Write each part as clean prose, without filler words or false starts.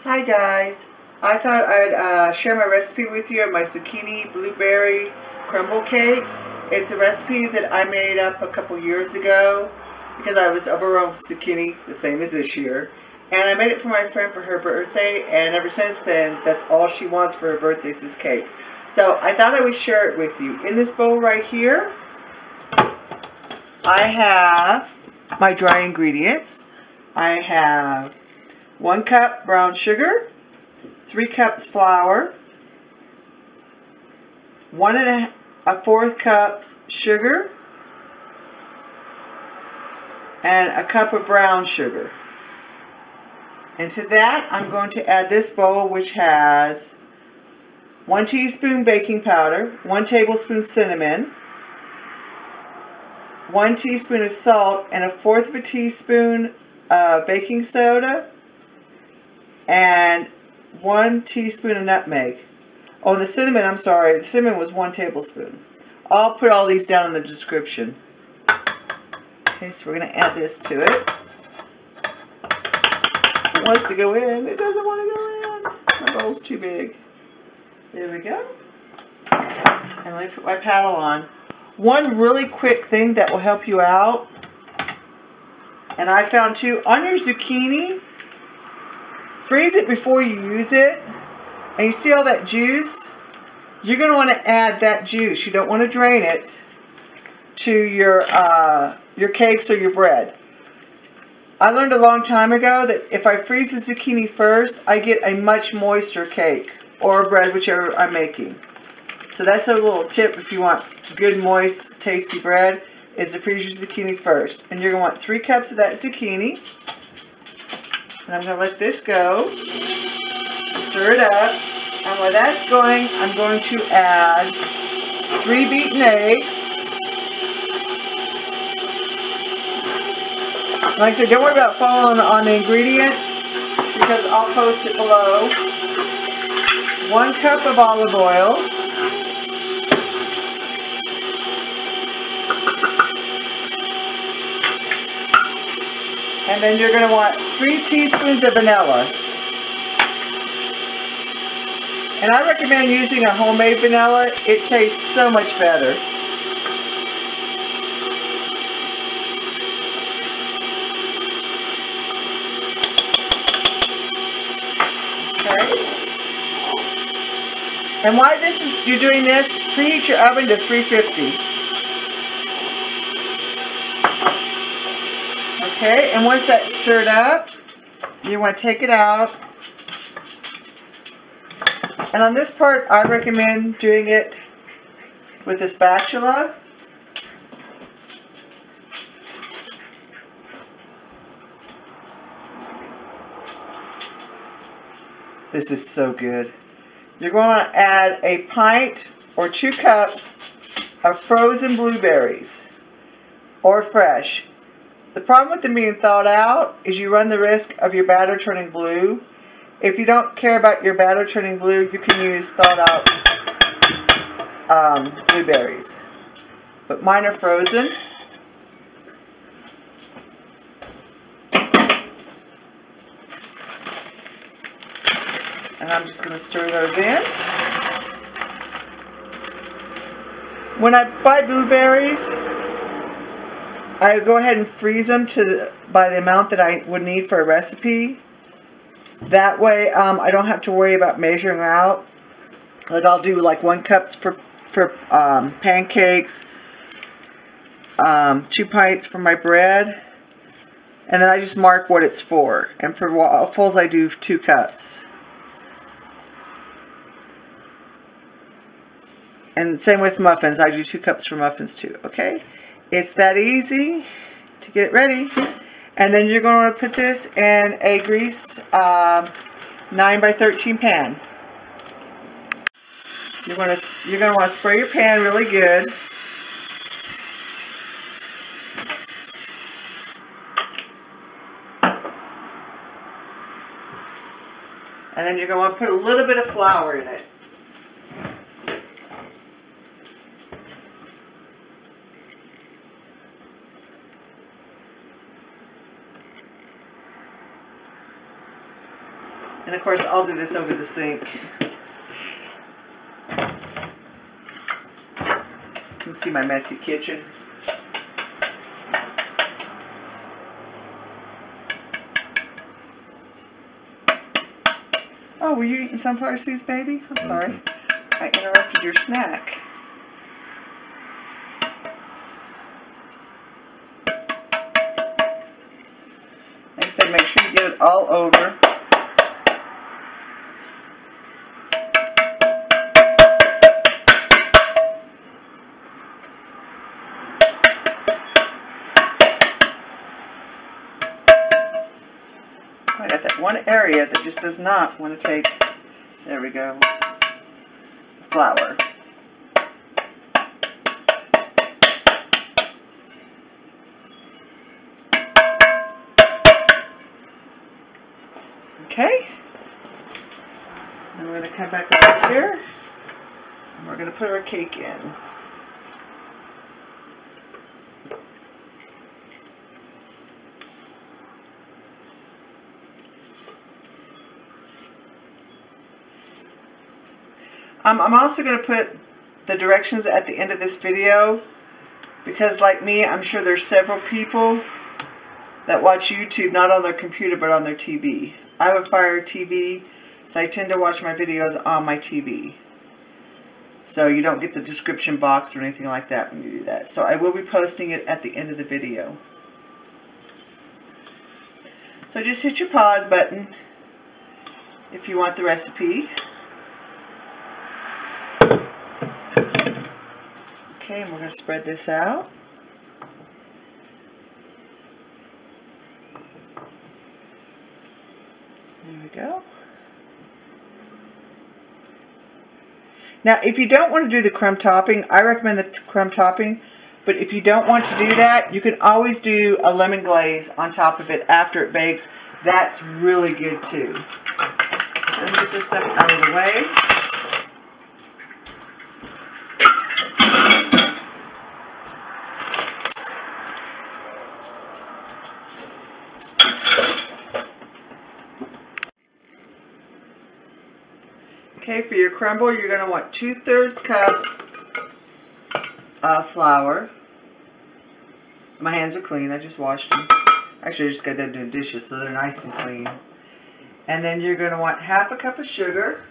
Hi guys, I thought I'd share my recipe with you of my zucchini blueberry crumble cake. It's a recipe that I made up a couple years ago because I was overrun with zucchini, the same as this year. And I made it for my friend for her birthday, and ever since then, that's all she wants for her birthday is this cake. So I thought I would share it with you. In this bowl right here, I have my dry ingredients. I have 1 cup brown sugar, 3 cups flour, 1 1/4 cups sugar, and a cup of brown sugar. And to that, I'm going to add this bowl, which has 1 teaspoon baking powder, 1 tablespoon cinnamon, 1 teaspoon of salt, and 1/4 of a teaspoon of baking soda, and 1 teaspoon of nutmeg. Oh, and the cinnamon, I'm sorry, the cinnamon was 1 tablespoon. I'll put all these down in the description. Okay, so we're going to add this to it. It wants to go in. It doesn't want to go in. My bowl's too big. There we go. And let me put my paddle on. One really quick thing that will help you out, and I found too, on your zucchini, freeze it before you use it. And you see all that juice? You're going to want to add that juice. You don't want to drain it to your cakes or your bread. I learned a long time ago that if I freeze the zucchini first, I get a much moister cake or bread, whichever I'm making. So that's a little tip if you want good, moist, tasty bread, is to freeze your zucchini first. And you're going to want 3 cups of that zucchini. And I'm going to let this go. Stir it up. And while that's going, I'm going to add 3 beaten eggs. Like I said, don't worry about following on the ingredients because I'll post it below. 1 cup of olive oil. And then you're going to want 3 teaspoons of vanilla. And I recommend using a homemade vanilla. It tastes so much better. Okay. And while you're doing this, preheat your oven to 350. Okay, and once that's stirred up, you want to take it out. And on this part, I recommend doing it with a spatula. This is so good. You're going to add a pint or 2 cups of frozen blueberries or fresh. The problem with them being thawed out is you run the risk of your batter turning blue. If you don't care about your batter turning blue, you can use thawed out blueberries. But mine are frozen. And I'm just going to stir those in. When I buy blueberries, I go ahead and freeze them by the amount that I would need for a recipe. That way, I don't have to worry about measuring out. Like I'll do like 1 cup for pancakes, 2 pints for my bread, and then I just mark what it's for. And for waffles, I do 2 cups. And same with muffins, I do 2 cups for muffins too. Okay, it's that easy to get ready. And then you're going to put this in a greased 9 by 13 pan. You're going to want to spray your pan really good. And then you're going to want to put a little bit of flour in it. And of course, I'll do this over the sink. You can see my messy kitchen. Oh, were you eating sunflower seeds, baby? I'm sorry. I interrupted your snack. Like I said, make sure you get it all over. I got that one area that just does not want to take, there we go, flour. Okay, and we're going to come back over here, and we're going to put our cake in. I'm also going to put the directions at the end of this video, because like me, I'm sure there's several people that watch YouTube not on their computer but on their TV. I have a Fire TV, so I tend to watch my videos on my TV. So you don't get the description box or anything like that when you do that. So I will be posting it at the end of the video. So just hit your pause button if you want the recipe. Okay, and we're going to spread this out. There we go. Now, if you don't want to do the crumb topping, I recommend the crumb topping. But if you don't want to do that, you can always do a lemon glaze on top of it after it bakes. That's really good too. Let me get this stuff out of the way. Okay, for your crumble, you're going to want 2/3 cup of flour. My hands are clean. I just washed them. Actually, I just got done doing dishes, so they're nice and clean. And then you're going to want 1/2 cup of sugar.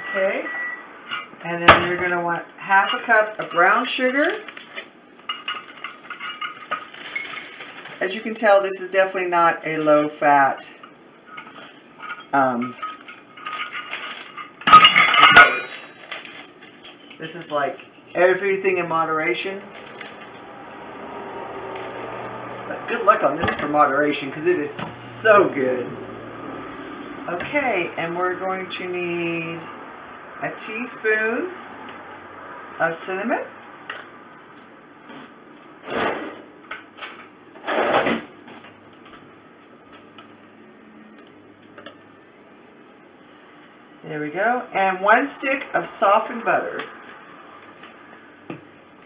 Okay. And then you're going to want 1/2 cup of brown sugar. As you can tell, this is definitely not a low-fat dessert. This is like everything in moderation. But good luck on this for moderation, because it is so good. Okay, and we're going to need a teaspoon of cinnamon. There we go. And 1 stick of softened butter,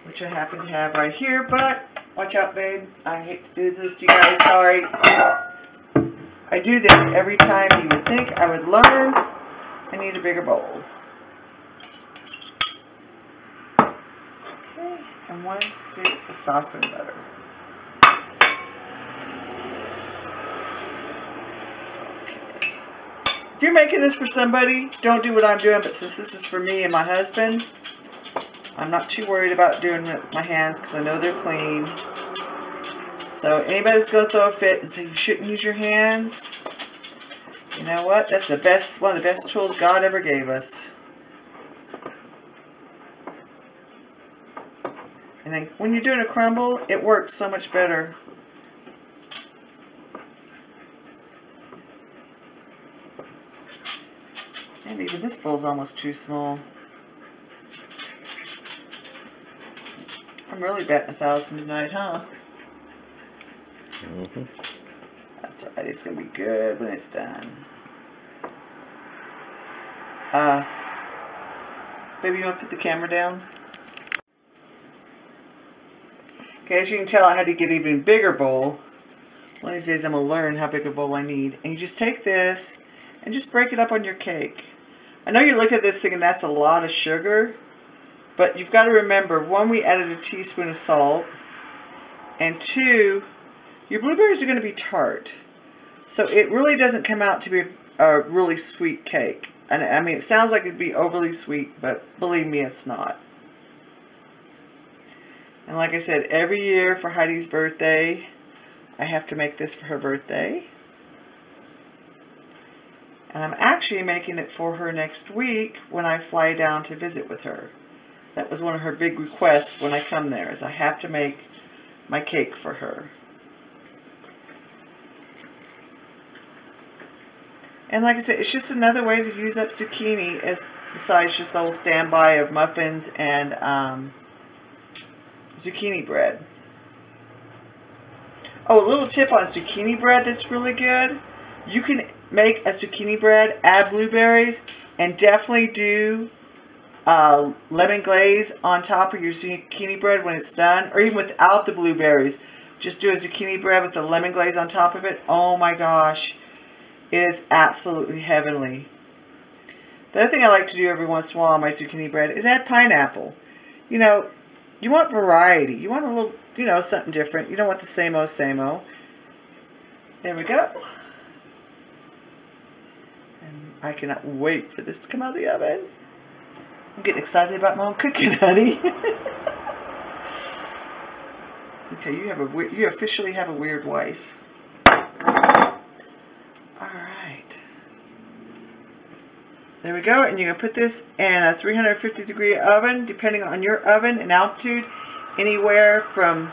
which I happen to have right here, but watch out, babe. I hate to do this to you guys. Sorry. I do this every time. You would think I would learn. I need a bigger bowl. Okay, and 1 stick of softened butter. If you're making this for somebody, don't do what I'm doing, but since this is for me and my husband, I'm not too worried about doing it with my hands because I know they're clean. So anybody that's going to throw a fit and say you shouldn't use your hands, you know what? That's the best, one of the best tools God ever gave us. And then when you're doing a crumble, it works so much better. And even this bowl's almost too small. I'm really betting 1,000 tonight, huh? Mm-hmm. That's right. It's going to be good when it's done. Baby, you want to put the camera down? Okay, as you can tell, I had to get an even bigger bowl. One of these days I'm going to learn how big a bowl I need. And you just take this and just break it up on your cake. I know you look at this thing and that's a lot of sugar, but you've got to remember, one, we added a teaspoon of salt, and two, your blueberries are going to be tart. So it really doesn't come out to be a really sweet cake. And I mean, it sounds like it'd be overly sweet, but believe me, it's not. And like I said, every year for Heidi's birthday, I have to make this for her birthday. And I'm actually making it for her next week when I fly down to visit with her. That was one of her big requests when I come there, is I have to make my cake for her. And like I said, it's just another way to use up zucchini besides just the whole standby of muffins and zucchini bread. Oh, a little tip on zucchini bread that's really good. You can make a zucchini bread, add blueberries, and definitely do lemon glaze on top of your zucchini bread when it's done, or even without the blueberries. Just do a zucchini bread with the lemon glaze on top of it. Oh my gosh. It is absolutely heavenly. The other thing I like to do every once in a while on my zucchini bread is add pineapple. You know, you want variety. You want a little, you know, something different. You don't want the same-o, same-o. There we go. And I cannot wait for this to come out of the oven. I'm getting excited about my own cooking, honey. Okay, you officially have a weird wife. Alright. There we go, and you're going to put this in a 350 degree oven, depending on your oven and altitude, anywhere from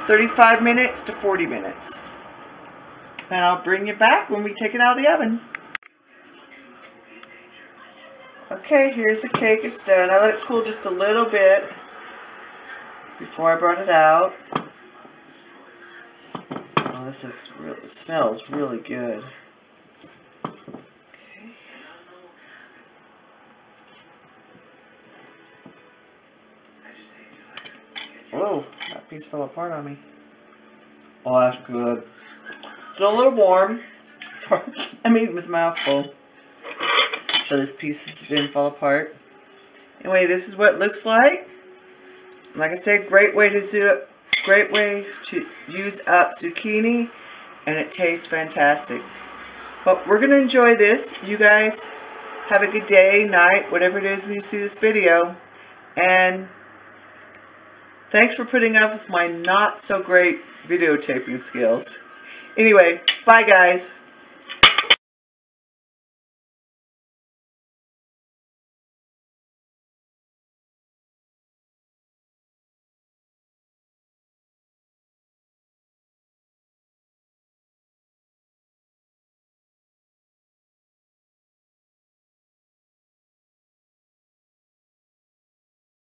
35 minutes to 40 minutes. And I'll bring you back when we take it out of the oven. Okay, here's the cake. It's done. I let it cool just a little bit before I brought it out. Oh, this looks real. It smells really good. Okay. Oh, that piece fell apart on me. Oh, that's good. Still a little warm. Sorry, I'm eating with my mouth full. So this piece didn't fall apart. Anyway, this is what it looks like. Like I said, great way to use up zucchini, and it tastes fantastic. But we're going to enjoy this. You guys have a good day, night, whatever it is when you see this video. And thanks for putting up with my not so great videotaping skills. Anyway, bye guys.